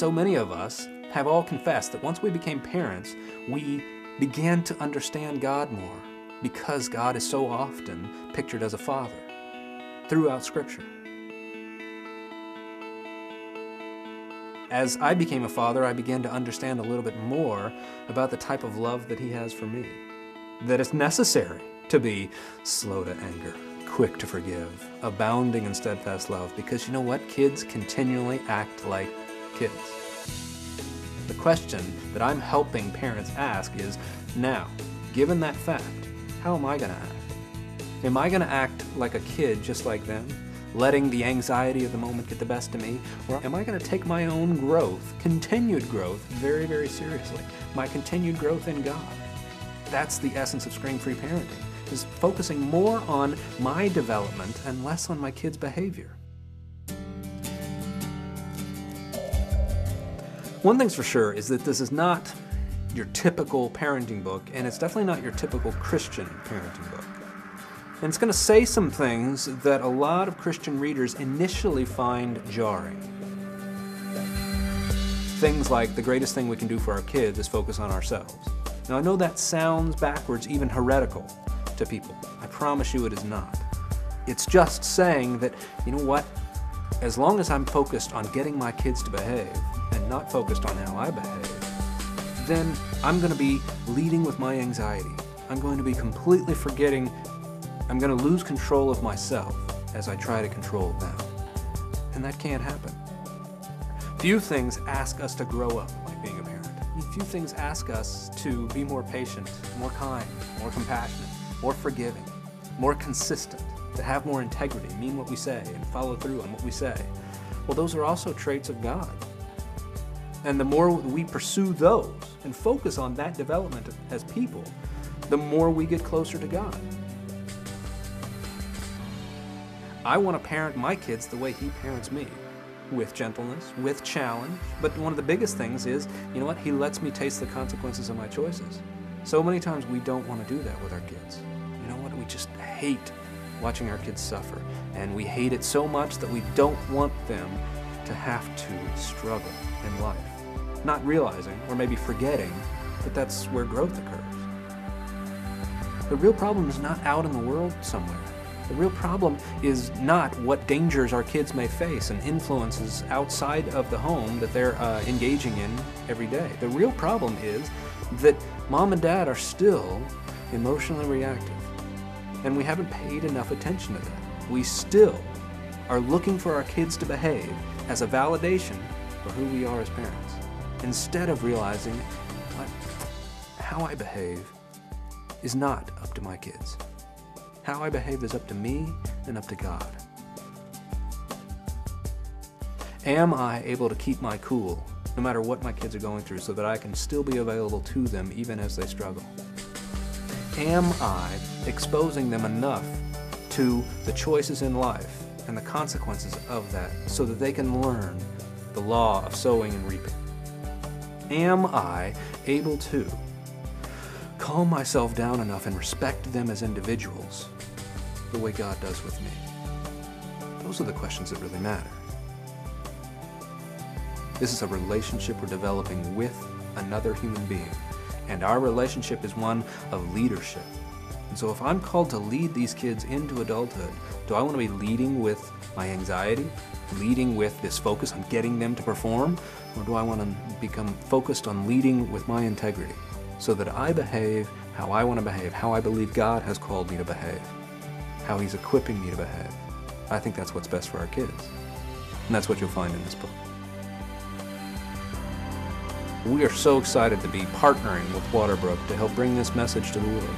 so many of us have all confessed that once we became parents, we began to understand God more because God is so often pictured as a father throughout Scripture. As I became a father, I began to understand a little bit more about the type of love that He has for me. That it's necessary to be slow to anger, quick to forgive, abounding in steadfast love, because you know what? Kids continually act like kids. The question that I'm helping parents ask is, now, given that fact, how am I going to act? Am I going to act like a kid just like them, letting the anxiety of the moment get the best of me? Or am I going to take my own growth, continued growth, very, very seriously? My continued growth in God. That's the essence of ScreamFree Parenting, is focusing more on my development and less on my kids' behavior. One thing's for sure is that this is not your typical parenting book, and it's definitely not your typical Christian parenting book. And it's going to say some things that a lot of Christian readers initially find jarring. Things like the greatest thing we can do for our kids is focus on ourselves. Now I know that sounds backwards, even heretical to people. I promise you it is not. It's just saying that, you know what, as long as I'm focused on getting my kids to behave and not focused on how I behave, then I'm going to be leading with my anxiety. I'm going to be completely forgetting. I'm going to lose control of myself as I try to control them. And that can't happen. Few things ask us to grow up like being a parent. Few things ask us to be more patient, more kind, more compassionate, more forgiving, more consistent, to have more integrity, mean what we say, and follow through on what we say. Well, those are also traits of God. And the more we pursue those and focus on that development as people, the more we get closer to God. I want to parent my kids the way He parents me, with gentleness, with challenge, but one of the biggest things is, you know what, He lets me taste the consequences of my choices. So many times we don't want to do that with our kids. You know what, we just hate watching our kids suffer, and we hate it so much that we don't want them to have to struggle in life, not realizing, or maybe forgetting, that that's where growth occurs. The real problem is not out in the world somewhere. The real problem is not what dangers our kids may face and influences outside of the home that they're engaging in every day. The real problem is that mom and dad are still emotionally reactive, and we haven't paid enough attention to that. We still are looking for our kids to behave as a validation for who we are as parents, instead of realizing what, how I behave is not up to my kids. How I behave is up to me and up to God. Am I able to keep my cool no matter what my kids are going through so that I can still be available to them even as they struggle? Am I exposing them enough to the choices in life and the consequences of that so that they can learn the law of sowing and reaping? Am I able to calm myself down enough and respect them as individuals the way God does with me? Those are the questions that really matter. This is a relationship we're developing with another human being, and our relationship is one of leadership. And so if I'm called to lead these kids into adulthood, do I want to be leading with my anxiety, leading with this focus on getting them to perform, or do I want to become focused on leading with my integrity, so that I behave how I want to behave, how I believe God has called me to behave, how He's equipping me to behave? I think that's what's best for our kids. And that's what you'll find in this book. We are so excited to be partnering with WaterBrook to help bring this message to the world.